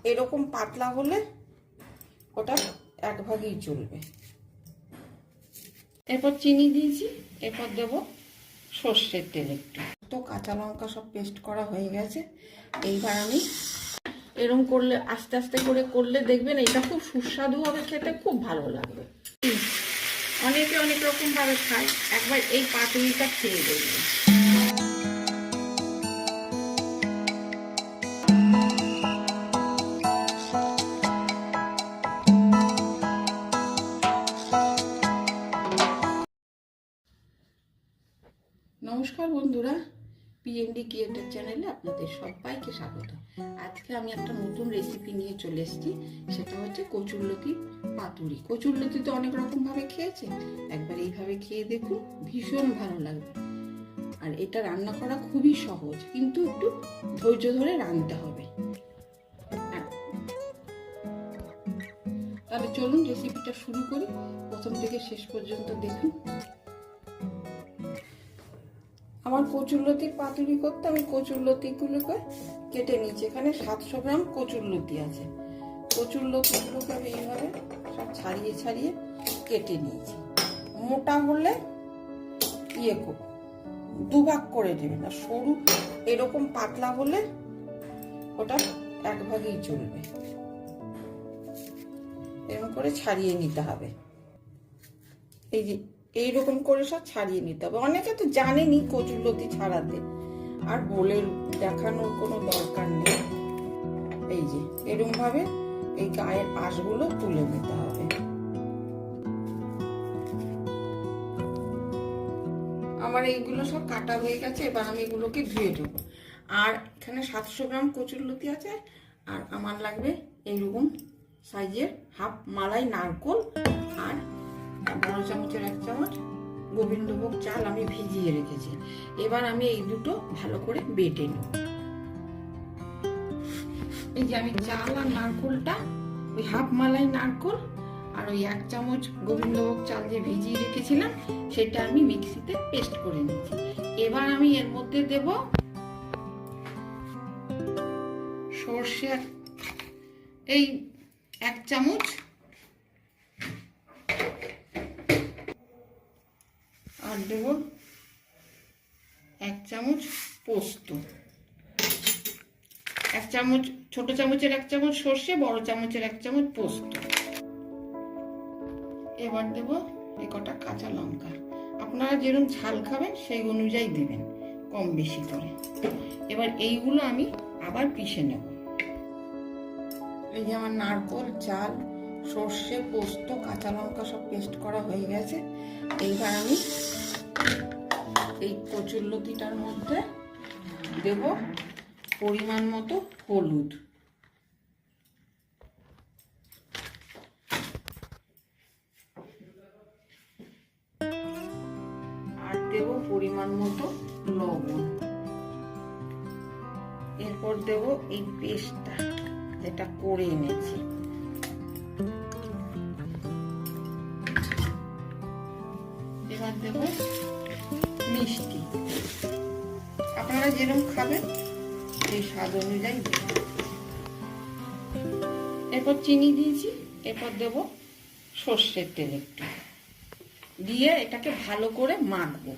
এরকম পাতলা হলে ওটা এক ভাগেই চলবে। এরপর চিনি দিয়েছি, এরপর দেব সর্ষের তেল একটু। তো কাঁচা লঙ্কা সব পেস্ট করা হয়ে গেছে। এইবার আমি এরকম করলে আস্তে আস্তে করে করলে দেখবেন এটা খুব সুস্বাদু হবে, খেতে খুব ভালো লাগবে। অনেকে অনেক রকম ভাবে খায়, একবার এই পাতুরিটা খেয়ে দেখবেন। নমস্কার বন্ধুরা, পিএমডি ক্রিয়েটর চ্যানেলে আপনাদের সবাইকে স্বাগত। আজকে আমি একটা নতুন রেসিপি নিয়ে চলে এসেছি, সেটা হচ্ছে কচুরলতি পাতুরি। কচুরলতি তো অনেক রকম ভাবে খেয়েছেন, একবার এইভাবে খেয়ে দেখুন, ভীষণ ভালো লাগবে। আর এটা রান্না করা খুবই সহজ, কিন্তু একটু ধৈর্য ধরে রাঁধতে হবে। তাহলে চলুন রেসিপিটা শুরু করি, প্রথম থেকে শেষ পর্যন্ত দেখুন। আমার কচুরলতির পাতুরি করতে আমি কচুরলতিগুলোকে কেটে নিয়েছি। এখানে 700 গ্রাম কচুরলতি আছে। কচুরলতিগুলোকে আমি এইভাবে সব ছাড়িয়ে ছাড়িয়ে কেটে নিয়েছি। মোটা হলে দুভাগ করে দেবেন, আর সরু এরকম পাতলা হলে ওটা এক ভাগেই চলবে। এরকম করে ছাড়িয়ে নিতে হবে। এই যে এইরকম করে সব ছাড়িয়ে নিতে হবে। অনেকে তো জানেনি কচুরলতি ছাড়াতে, আর বলে দেখানোর কোনো দরকার নেই। এই যে এরকম ভাবে এই গায়ের আঁশগুলো তুলে নিতে হবে। আমার এইগুলো সব কাটা হয়ে গেছে, এবার আমি এগুলোকে ধুয়ে দেবো। আর এখানে 700 গ্রাম কচুরলতি আছে, আর আমার লাগবে এইরকম সাইজের হাফ মালাই নারকোল, আর বড় চামচের 1 চামচ গোবিন্দভোগ চাল আমি ভিজিয়ে রেখেছি। এবার আমি এই দুটো ভালো করে বেটে নেব। এই যে আমি চাল আর নারকোলটা, ওই হাফ মালাই নারকোল আর ওই 1 চামচ গোবিন্দভোগ চাল যে ভিজিয়ে রেখেছিলাম, সেটা আমি মিক্সিতে পেস্ট করে নিয়েছি। এবার আমি এর মধ্যে দেব সর্ষে এই 1 চামচ, আর দেব 1 চামচ পোস্ত। 1 চামচ, ছোট চামচের 1 চামচ সর্ষে, বড় চামচের 1 চামচ পোস্ত। এবার দেব এই কটা কাঁচা লঙ্কা। আপনারা যেরকম ঝাল খাবেন সেই অনুযায়ী দেবেন, কম বেশি করে। এবার এইগুলো আমি আবার পিষে নেব। এই যে আমার নারকোল, চাল, সর্ষে, পোস্ত, কাঁচা লঙ্কা সব পেস্ট করা হয়ে গেছে। এইবার আমি এই কচুরলতিটার মধ্যে দেব পরিমাণ মতো হলুদ, আর দেব পরিমাণ মতো লবণ। এরপর দেব এই পেস্টটা যেটা করে এনেছি। এবার দেব মিষ্টি, আপনারা যেরকম খাবেন সেই স্বাদ অনুযায়ী দেবেন। এরপর চিনি দিয়েছি, এরপর দেব সর্ষের তেল একটু দিয়ে এটাকে ভালো করে মাখবো।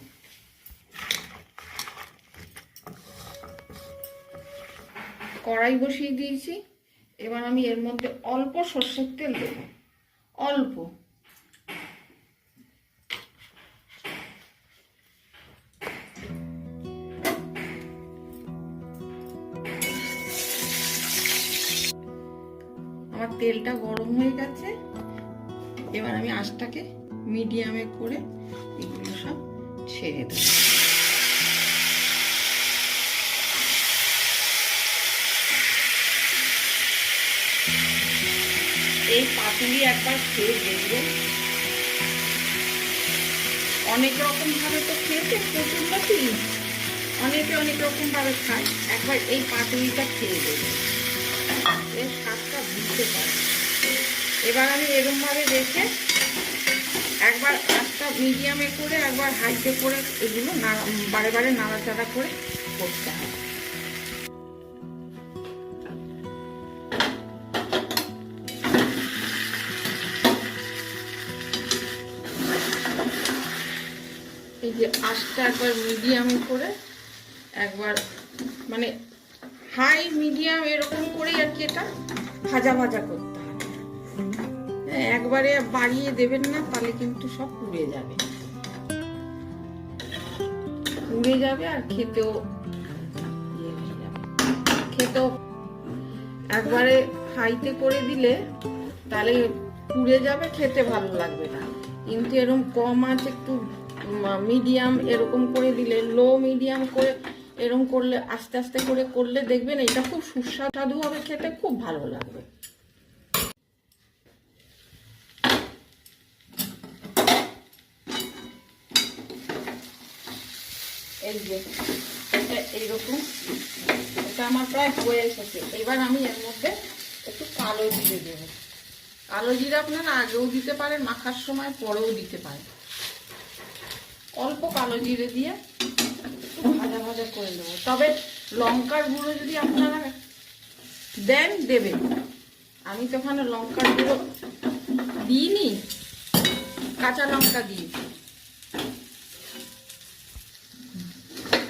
কড়াই বসিয়ে দিয়েছি। এবার আমি এর মধ্যে অল্প সর্ষের তেল দেব, অল্প। আমার তেলটা গরম হয়ে গেছে। এবার আমি আঁচটাকে মিডিয়ামে করে এগুলো সব ছেড়ে দেব। এই পাতুরি একবার খেয়ে দেখবেন। অনেক রকম ভাবে তো খেয়েছেন কচুরলতি, অনেকে অনেক রকম ভাবে খায়, একবার এই পাতুরিটা খেয়ে দেখবেন, এর স্বাদটা বুঝতে পারে। এবার আমি এরকম ভাবে রেখে একবার আঁচটা মিডিয়ামে করে একবার হাইতে করে এগুলো বারে বারে নাড়াচাড়া করে করতে হবে। যে আঁচটা একবার মিডিয়াম করে, একবার মানে হাই মিডিয়াম এরকম করেই আর কি এটা ভাজা ভাজা করতে হবে। একবারে বাড়িয়ে দেবেন না, তাহলে কিন্তু সব পুড়ে যাবে, পুড়ে যাবে আর খেতেও একবারে হাইতে করে দিলে তাহলে পুড়ে যাবে, খেতে ভালো লাগবে না। কিন্তু এরকম কম আছে একটু মিডিয়াম এরকম করে দিলে, লো মিডিয়াম করে এরকম করলে, আস্তে আস্তে করে করলে দেখবেন এটা খুব সুস্বাদু হবে, খেতে খুব ভালো লাগবে। এই যে এইরকম এটা আমার প্রায় হয়ে এসেছে। এবার আমি এর মধ্যে একটু কালো জিরে দেবো। কালো জিরে আপনারা আগেও দিতে পারেন, মাখার সময় পরেও দিতে পারেন। অল্প কালো জিরে দিয়ে ভাজা ভাজা করে নেবো। তবে লঙ্কার গুঁড়ো যদি আপনারা দেন দেবেন, আমি তো ওখানে লঙ্কার গুঁড়ো দিইনি, কাঁচা লঙ্কা দিয়েছি।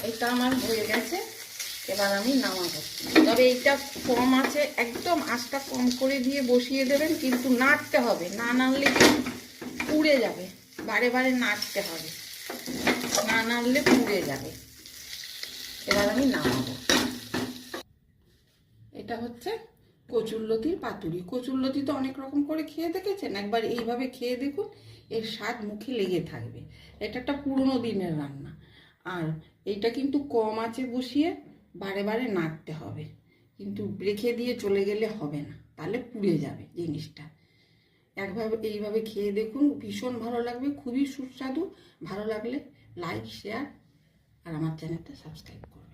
এটা আমার হয়ে গেছে, এবার আমি নামাবো। তবে এইটা কম আছে, একদম আঁচটা কম করে দিয়ে বসিয়ে দেবেন, কিন্তু নাড়তে হবে, না নাড়লে পুড়ে যাবে, বারে বারে নাড়তে হবে, না নাড়লে পুড়ে যাবে। এবার আমি নামাবো। এটা হচ্ছে কচুরলতির পাতুরি। কচুরলতি তো অনেক রকম করে খেয়ে দেখেছেন, একবার এইভাবে খেয়ে দেখুন, এর স্বাদ মুখে লেগে থাকবে। এটা একটা পুরনো দিনের রান্না, আর এইটা কিন্তু কম আঁচে বসিয়ে বারে বারে নাড়তে হবে, কিন্তু রেখে দিয়ে চলে গেলে হবে না, তাহলে পুড়ে যাবে জিনিসটা। একভাবে এইভাবে খেয়ে দেখুন, ভীষণ ভালো লাগবে, খুবই সুস্বাদু। ভালো লাগলে লাইক, শেয়ার আর আমার চ্যানেলটা সাবস্ক্রাইব করুন।